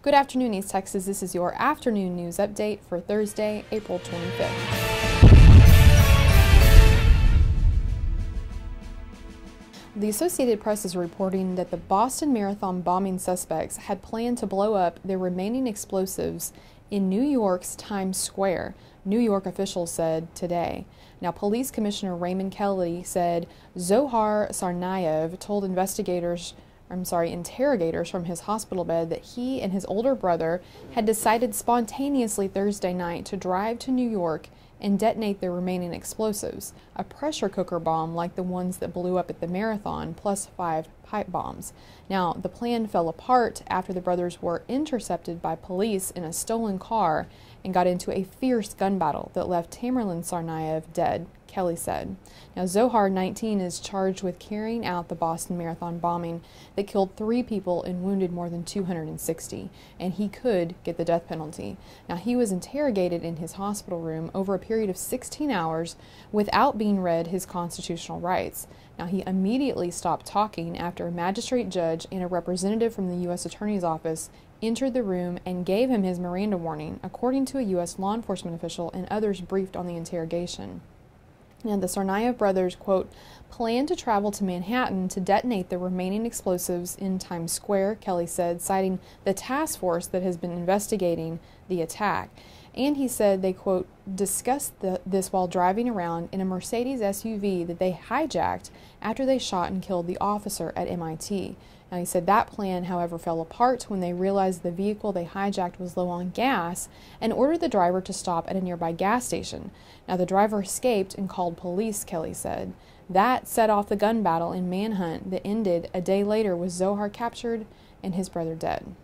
Good afternoon, East Texas. This is your afternoon news update for Thursday, April 25th. The Associated Press is reporting that the Boston Marathon bombing suspects had planned to blow up their remaining explosives in New York's Times Square, New York officials said today. Now, Police Commissioner Raymond Kelly said Zohar Tsarnaev told interrogators from his hospital bed that he and his older brother had decided spontaneously Thursday night to drive to New York and detonate their remaining explosives, a pressure cooker bomb like the ones that blew up at the marathon, plus 5 pipe bombs. Now, the plan fell apart after the brothers were intercepted by police in a stolen car and got into a fierce gun battle that left Tamerlan Tsarnaev dead, Kelly said. Now, Zohar, 19, is charged with carrying out the Boston Marathon bombing that killed 3 people and wounded more than 260, and he could get the death penalty. Now, he was interrogated in his hospital room over a period of 16 hours without being read his constitutional rights. Now, he immediately stopped talking after a magistrate judge and a representative from the U.S. Attorney's Office entered the room and gave him his Miranda warning, according to a U.S. law enforcement official and others briefed on the interrogation. Now, the Tsarnaev brothers, quote, planned to travel to Manhattan to detonate the remaining explosives in Times Square, Kelly said, citing the task force that has been investigating the attack. And he said they, quote, discussed this while driving around in a Mercedes SUV that they hijacked after they shot and killed the officer at MIT. Now, he said that plan, however, fell apart when they realized the vehicle they hijacked was low on gas and ordered the driver to stop at a nearby gas station. Now, the driver escaped and called police, Kelly said. That set off the gun battle and manhunt that ended a day later with Zohar captured and his brother dead.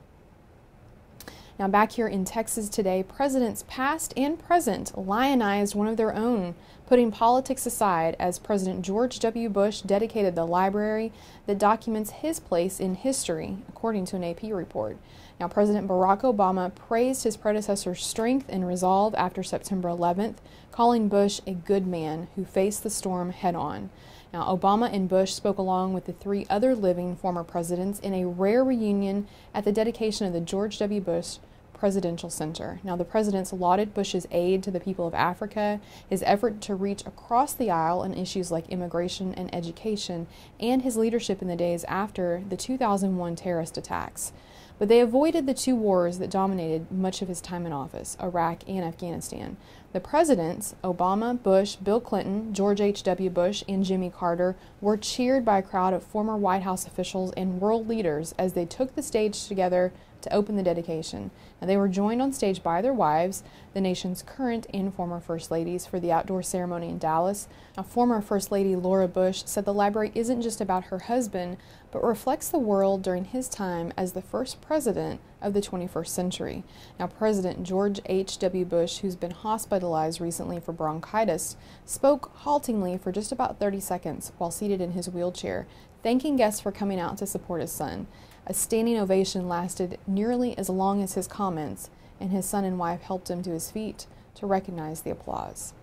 Now, back here in Texas today, presidents past and present lionized one of their own, putting politics aside, as President George W. Bush dedicated the library that documents his place in history, according to an AP report. Now, President Barack Obama praised his predecessor's strength and resolve after September 11th, calling Bush a good man who faced the storm head-on. Now, Obama and Bush spoke along with the 3 other living former presidents in a rare reunion at the dedication of the George W. Bush Presidential Center. Now, the presidents lauded Bush's aid to the people of Africa, his effort to reach across the aisle on issues like immigration and education, and his leadership in the days after the 2001 terrorist attacks. But they avoided the 2 wars that dominated much of his time in office, Iraq and Afghanistan. The presidents, Obama, Bush, Bill Clinton, George H.W. Bush, and Jimmy Carter, were cheered by a crowd of former White House officials and world leaders as they took the stage together to open the dedication. Now, they were joined on stage by their wives, the nation's current and former First Ladies, for the outdoor ceremony in Dallas. Now, former First Lady Laura Bush said the library isn't just about her husband, but reflects the world during his time as the first president of the 21st century. Now, President George H.W. Bush, who's been hospitalized recently for bronchitis, spoke haltingly for just about 30 seconds while seated in his wheelchair, thanking guests for coming out to support his son. A standing ovation lasted nearly as long as his comments, and his son and wife helped him to his feet to recognize the applause.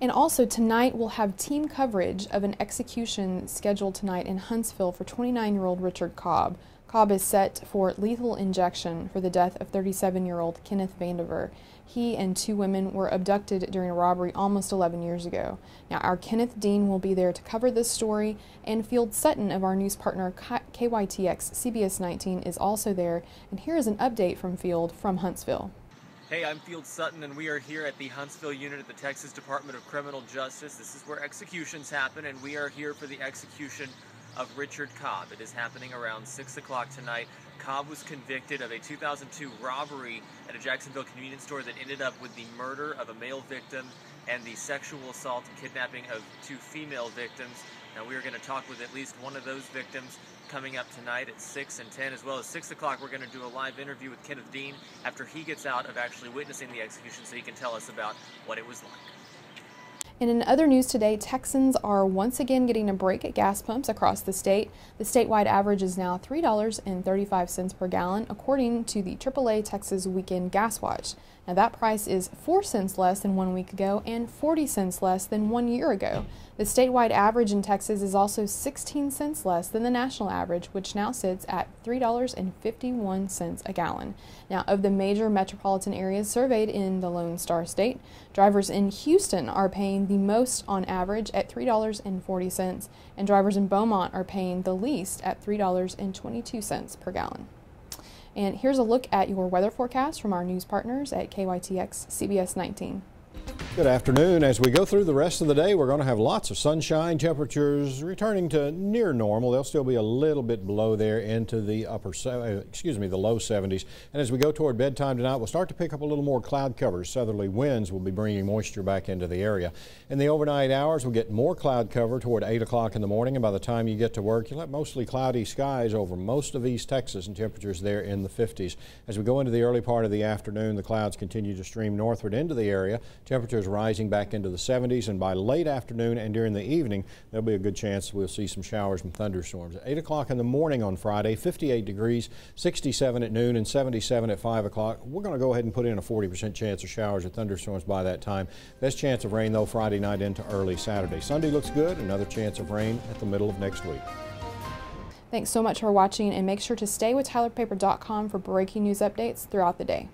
And also tonight we'll have team coverage of an execution scheduled tonight in Huntsville for 29-year-old Richard Cobb. Cobb is set for lethal injection for the death of 37-year-old Kenneth Vandiver. He and 2 women were abducted during a robbery almost 11 years ago. Now, our Kenneth Dean will be there to cover this story, and Field Sutton of our news partner KYTX CBS 19 is also there. And here is an update from Field from Huntsville. Hey, I'm Field Sutton, and we are here at the Huntsville unit at the Texas Department of Criminal Justice. This is where executions happen, and we are here for the execution of Richard Cobb. It is happening around 6 o'clock tonight. Cobb was convicted of a 2002 robbery at a Jacksonville convenience store that ended up with the murder of a male victim and the sexual assault and kidnapping of 2 female victims. Now, we are going to talk with at least one of those victims coming up tonight at 6 and 10, as well as 6 o'clock. We're going to do a live interview with Kenneth Dean after he gets out of actually witnessing the execution, so he can tell us about what it was like. And in other news today, Texans are once again getting a break at gas pumps across the state. The statewide average is now $3.35 per gallon, according to the AAA Texas Weekend Gas Watch. Now that price is 4 cents less than 1 week ago and 40 cents less than 1 year ago. The statewide average in Texas is also 16 cents less than the national average, which now sits at $3.51 a gallon. Now, of the major metropolitan areas surveyed in the Lone Star State, drivers in Houston are paying the most on average at $3.40, and drivers in Beaumont are paying the least at $3.22 per gallon. And here's a look at your weather forecast from our news partners at KYTX CBS 19. Good afternoon. As we go through the rest of the day, we're going to have lots of sunshine, temperatures returning to near normal. They'll still be a little bit below there into the the low 70s. And as we go toward bedtime tonight, we'll start to pick up a little more cloud cover. Southerly winds will be bringing moisture back into the area. In the overnight hours, we'll get more cloud cover toward 8 o'clock in the morning. And by the time you get to work, you'll have mostly cloudy skies over most of East Texas and temperatures there in the 50s. As we go into the early part of the afternoon, the clouds continue to stream northward into the area. Temperatures rising back into the 70s, and by late afternoon and during the evening, there'll be a good chance we'll see some showers and thunderstorms. At 8 o'clock in the morning on Friday, 58 degrees, 67 at noon, and 77 at 5 o'clock. We're going to go ahead and put in a 40% chance of showers or thunderstorms by that time. Best chance of rain, though, Friday night into early Saturday. Sunday looks good. Another chance of rain at the middle of next week. Thanks so much for watching, and make sure to stay with TylerPaper.com for breaking news updates throughout the day.